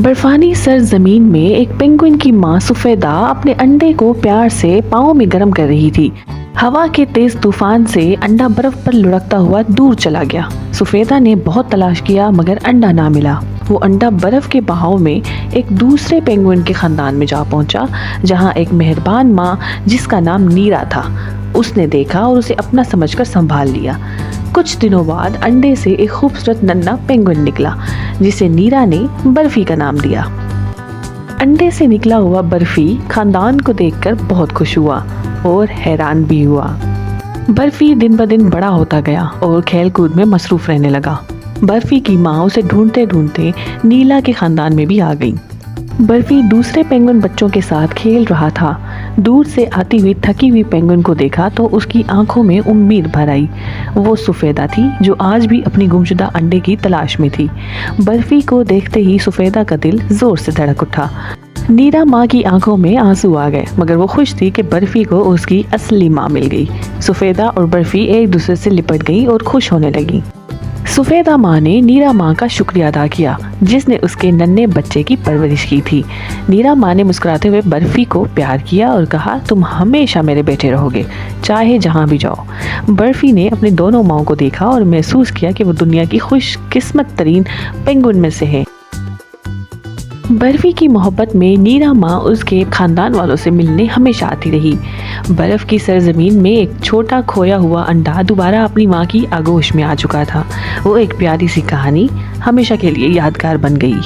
बर्फानी सरजमीन में एक पेंगुइन की माँ सुफेदा अपने अंडे को प्यार से पाँव में गर्म कर रही थी। हवा के तेज तूफान से अंडा बर्फ पर लुढ़कता हुआ दूर चला गया। सुफेदा ने बहुत तलाश किया मगर अंडा ना मिला। वो अंडा बर्फ के बहाव में एक दूसरे पेंगुइन के खानदान में जा पहुंचा, जहां एक मेहरबान माँ जिसका नाम नीरा था उसने देखा और उसे अपना समझकर संभाल लिया। कुछ दिनों बाद अंडे से एक खूबसूरत नन्हा पेंगुइन निकला जिसे नीरा ने बर्फी का नाम दिया। अंडे से निकला हुआ बर्फी खानदान को देखकर बहुत खुश हुआ और हैरान भी हुआ। बर्फी दिन ब दिन बड़ा होता गया और खेल कूद में मसरूफ रहने लगा। बर्फी की माँ उसे ढूंढते ढूंढते नीला के खानदान में भी आ गई। बर्फी दूसरे पेंगुइन बच्चों के साथ खेल रहा था। दूर से आती हुई थकी हुई पेंगुइन को देखा तो उसकी आंखों में उम्मीद भर आई। वो सुफेदा थी जो आज भी अपनी गुमशुदा अंडे की तलाश में थी। बर्फी को देखते ही सुफेदा का दिल जोर से धड़क उठा। नीरा माँ की आंखों में आंसू आ गए मगर वो खुश थी कि बर्फी को उसकी असली माँ मिल गई। सुफेदा और बर्फी एक दूसरे से लिपट गई और खुश होने लगी। सुफेदा माँ ने नीरा माँ का शुक्रिया अदा किया जिसने उसके नन्हे बच्चे की परवरिश की थी। नीरा माँ ने मुस्कुराते हुए बर्फी को प्यार किया और कहा, तुम हमेशा मेरे बेटे रहोगे, चाहे जहाँ भी जाओ। बर्फी ने अपनी दोनों माँओं को देखा और महसूस किया कि वो दुनिया की खुशकिस्मत तरीन पेंगुइन में से है। बर्फी की मोहब्बत में नीरा माँ उसके खानदान वालों से मिलने हमेशा आती रही। बर्फ की सरजमीन में एक छोटा खोया हुआ अंडा दोबारा अपनी माँ की आगोश में आ चुका था। वो एक प्यारी सी कहानी हमेशा के लिए यादगार बन गई।